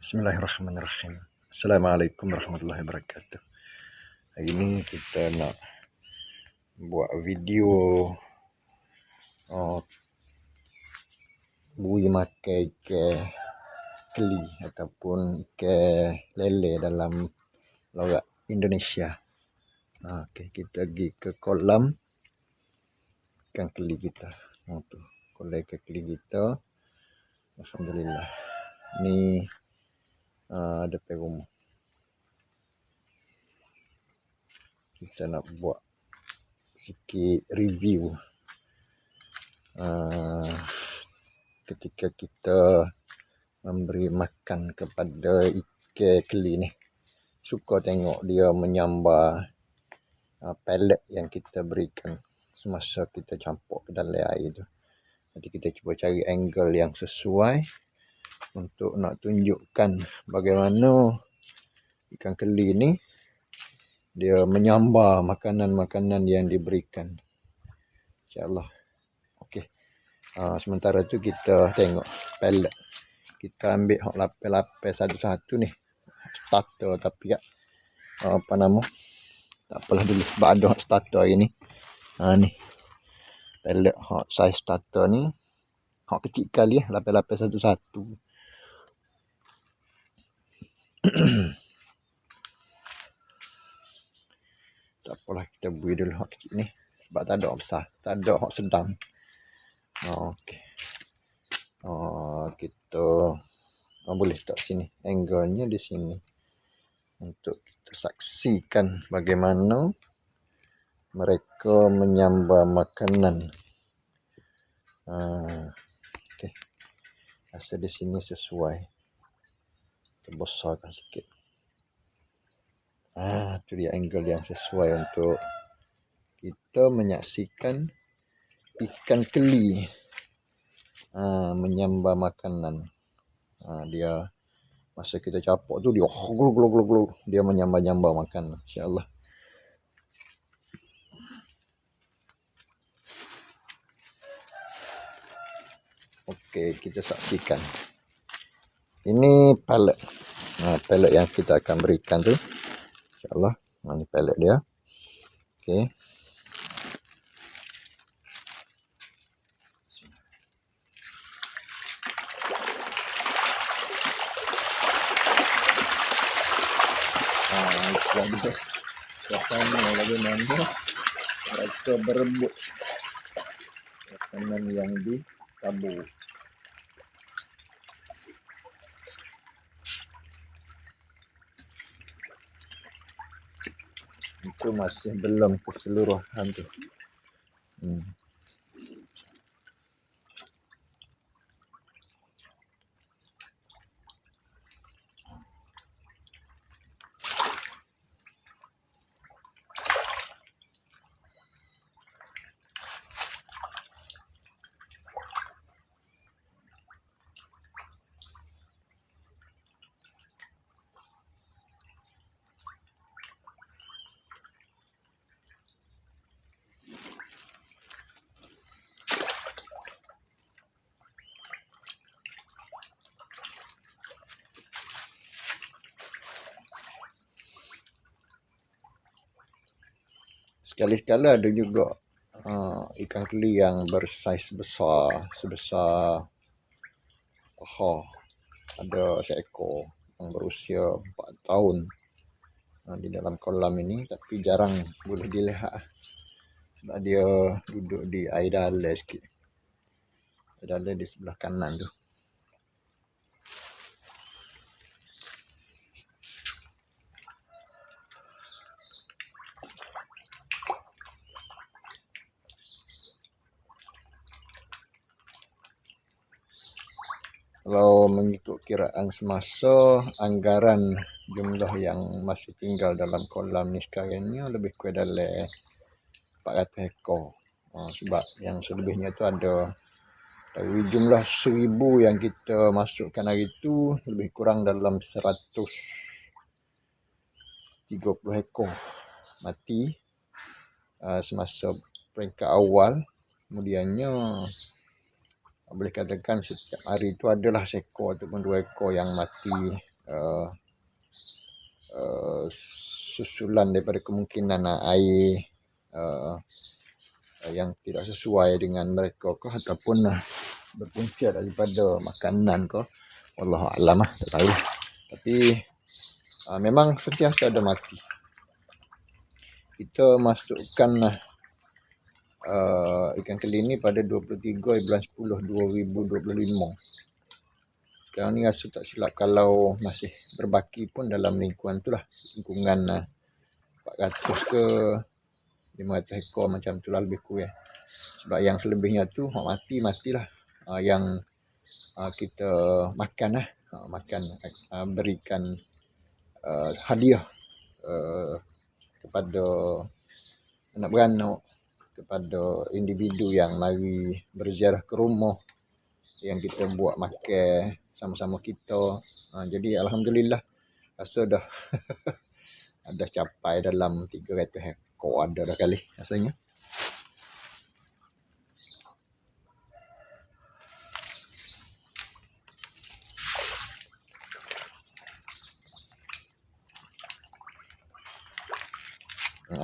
Bismillahirrahmanirrahim. Assalamualaikum warahmatullahi wabarakatuh. Hari ini kita nak buat video bui makan ikan keli ataupun ikan lele dalam logat Indonesia. Okay, kita pergi ke kolam ikan keli kita. Tu, kolam ikan keli kita. Alhamdulillah. Ni depan rumah. Kita nak buat sikit review ketika kita memberi makan kepada ikan keli ni. Suka tengok dia menyambar pellet yang kita berikan semasa kita campur ke dalam air tu. Nanti kita cuba cari angle yang sesuai untuk nak tunjukkan bagaimana ikan keli ni dia menyambar makanan-makanan yang diberikan. InsyaAllah. Okey. Sementara tu kita tengok pellet. Kita ambil hok lapis-lapis satu-satu ni. Starter tapi apa nama? Tak apalah dulu sebab ada hok starter hari ni. Ni. Pellet hok size starter ni. Hok kecil kali lapis-lapis satu-satu. Tak apalah kita beri dulu hok kecil ni sebab tak ada hok besar, tak ada hok sedang. Okey. Kita boleh tak sini angle-nya di sini untuk kita saksikan bagaimana mereka menyambar makanan. Okey. Rasa di sini sesuai. Kita besarkan sikit. Tu dia angle yang sesuai untuk kita menyaksikan ikan keli menyambar makanan. Dia masa kita capuk tu dia glug dia menyambar-nyambar makanan. InsyaAllah. Okey, kita saksikan. Ini pellet. Pellet yang kita akan berikan tu. InsyaAllah. Ini pellet dia. Okey. Suasana bagaimana mereka berebut makanan yang ditabur. Itu masih belum keseluruhan tu. Sekali-sekala ada juga ikan keli yang bersaiz besar, sebesar ada seekor yang berusia 4 tahun di dalam kolam ini, tapi jarang boleh dilihat sebab dia duduk di air dalam sikit. Air dalam di sebelah kanan tu. Kalau mengikut kiraan semasa, anggaran jumlah yang masih tinggal dalam kolam ni sekarang ni lebih kurang dalam 400 ekor. Sebab yang selebihnya tu ada dari jumlah 1000 yang kita masukkan hari tu, lebih kurang dalam 130 ekor mati semasa peringkat awal. Kemudiannya boleh katakan setiap hari itu adalah seekor ataupun 2 ekor yang mati uh, uh, susulan daripada kemungkinan air yang tidak sesuai dengan mereka kah, ataupun berpunca daripada makanan kah, wallahu a'lam tak tahu. Tapi memang sentiasa ada mati. Kita masukkan ikan keli ni pada 23 bulan 10 2025. Sekarang ni rasa tak silap kalau masih berbaki pun dalam lingkungan tu lah, lingkungan 400 ke 500 ekor macam tu lah lebih kurang. Sebab yang selebihnya tu matilah. Yang kita makan lah, berikan hadiah kepada anak beranak, kepada individu yang mari berziarah ke rumah, yang kita buat makan sama-sama kita. Jadi alhamdulillah rasa dah ada capai dalam 300 ekor ada dah kali rasanya.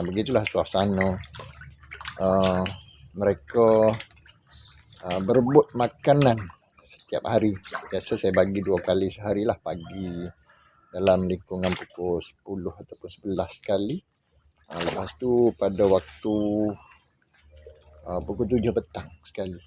Begitulah suasana mereka berebut makanan setiap hari. Biasa saya bagi 2 kali sehari lah, pagi dalam lingkungan pukul 10 ataupun 11 kali. Lepas tu pada waktu pukul 7 petang sekali.